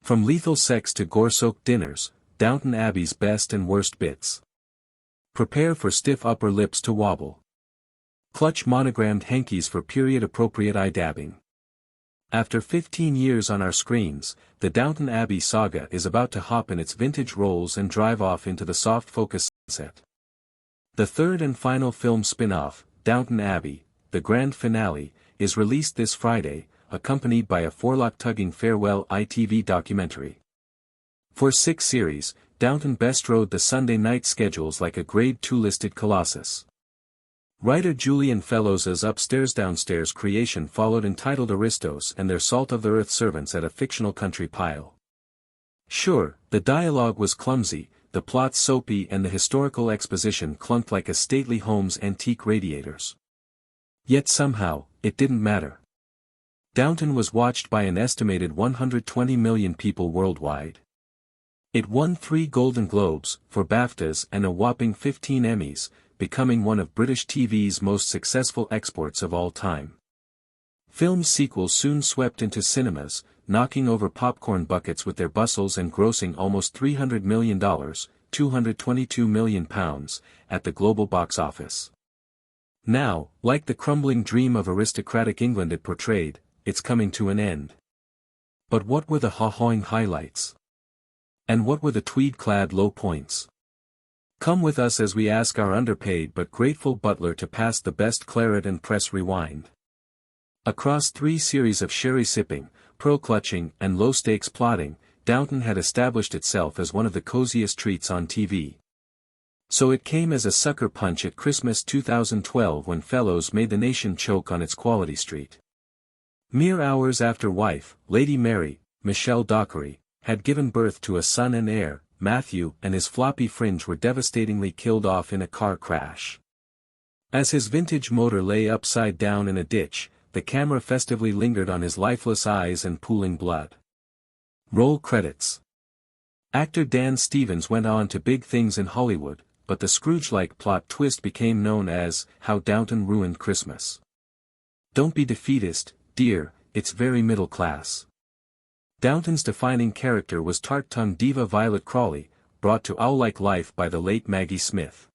From lethal sex to gore-soaked dinners, Downton Abbey's best and worst bits. Prepare for stiff upper lips to wobble. Clutch monogrammed hankies for period-appropriate eye-dabbing. After 15 years on our screens, the Downton Abbey saga is about to hop in its vintage roles and drive off into the soft focus sunset. The third and final film spin-off, Downton Abbey, the grand finale, is released this Friday, accompanied by a forelock-tugging farewell ITV documentary. For 6 series, Downton bestrode the Sunday night schedules like a Grade 2 listed colossus. Writer Julian Fellowes' upstairs-downstairs creation followed entitled Aristos and their salt-of-the-earth servants at a fictional country pile. Sure, the dialogue was clumsy, the plot soapy and the historical exposition clunked like a stately home's antique radiators. Yet somehow, it didn't matter. Downton was watched by an estimated 120 million people worldwide. It won 3 Golden Globes, 4 Baftas and a whopping 15 Emmys, becoming one of British TV's most successful exports of all time. Film's sequels soon swept into cinemas, knocking over popcorn buckets with their bustles and grossing almost $300 million, £222 million, at the global box office. Now, like the crumbling dream of aristocratic England it portrayed, it's coming to an end. But what were the ha-hawing highlights? And what were the tweed-clad low points? Come with us as we ask our underpaid but grateful butler to pass the best claret and press rewind. Across 3 series of sherry sipping, pearl clutching and low-stakes plotting, Downton had established itself as one of the coziest treats on TV. So it came as a sucker punch at Christmas 2012 when Fellowes made the nation choke on its quality street. Mere hours after wife, Lady Mary, Michelle Dockery, had given birth to a son and heir, Matthew and his floppy fringe were devastatingly killed off in a car crash. As his vintage motor lay upside down in a ditch, the camera festively lingered on his lifeless eyes and pooling blood. Roll credits. Actor Dan Stevens went on to big things in Hollywood, but the Scrooge-like plot twist became known as How Downton Ruined Christmas. Don't be defeatist, dear, it's very middle class. Downton's defining character was tart-tongued diva Violet Crawley, brought to owl-like life by the late Maggie Smith.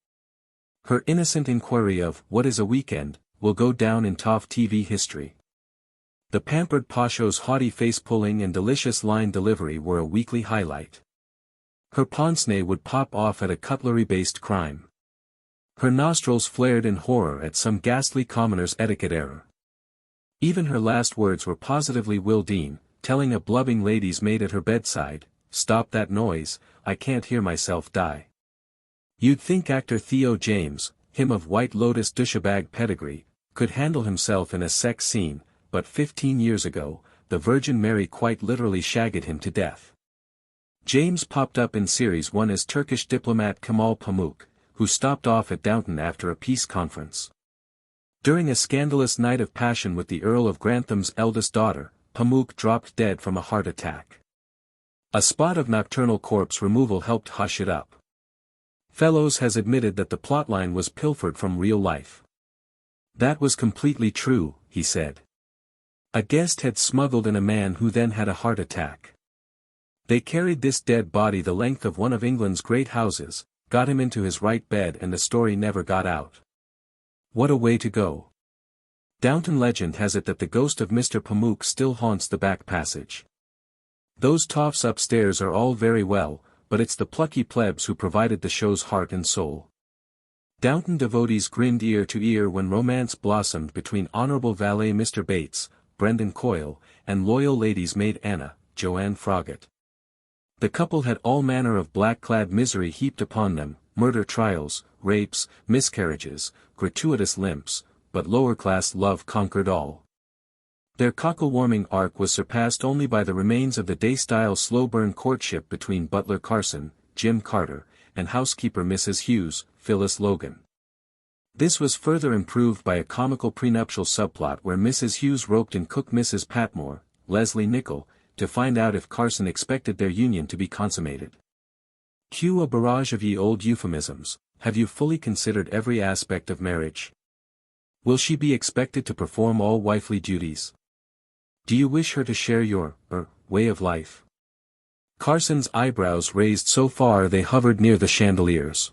Her innocent inquiry of "What is a weekend?" will go down in tough TV history. The pampered Pasho's haughty face-pulling and delicious line delivery were a weekly highlight. Her pince-nez would pop off at a cutlery-based crime. Her nostrils flared in horror at some ghastly commoner's etiquette error. Even her last words were positively Will Dean, telling a blubbing lady's maid at her bedside, "Stop that noise, I can't hear myself die." You'd think actor Theo James, him of White Lotus douchebag pedigree, could handle himself in a sex scene, but 15 years ago, the Virgin Mary quite literally shagged him to death. James popped up in Series 1 as Turkish diplomat Kemal Pamuk, who stopped off at Downton after a peace conference. During a scandalous night of passion with the Earl of Grantham's eldest daughter, Pamuk dropped dead from a heart attack. A spot of nocturnal corpse removal helped hush it up. Fellowes has admitted that the plotline was pilfered from real life. That was completely true, he said. A guest had smuggled in a man who then had a heart attack. They carried this dead body the length of one of England's great houses, got him into his right bed and the story never got out. What a way to go. Downton legend has it that the ghost of Mr. Pamuk still haunts the back passage. Those toffs upstairs are all very well, but it's the plucky plebs who provided the show's heart and soul. Downton devotees grinned ear to ear when romance blossomed between honorable valet Mr. Bates, Brendan Coyle, and loyal lady's maid Anna, Joanne Froggatt. The couple had all manner of black-clad misery heaped upon them, murder trials, rapes, miscarriages, gratuitous limps, but lower-class love conquered all. Their cockle-warming arc was surpassed only by the remains of the day-style slow-burn courtship between butler Carson, Jim Carter, and housekeeper Mrs. Hughes, Phyllis Logan. This was further improved by a comical prenuptial subplot where Mrs. Hughes roped in cook Mrs. Patmore, Leslie Nichol, to find out if Carson expected their union to be consummated. Cue a barrage of ye old euphemisms. Have you fully considered every aspect of marriage? Will she be expected to perform all wifely duties? Do you wish her to share your way of life? Carson's eyebrows raised so far they hovered near the chandeliers.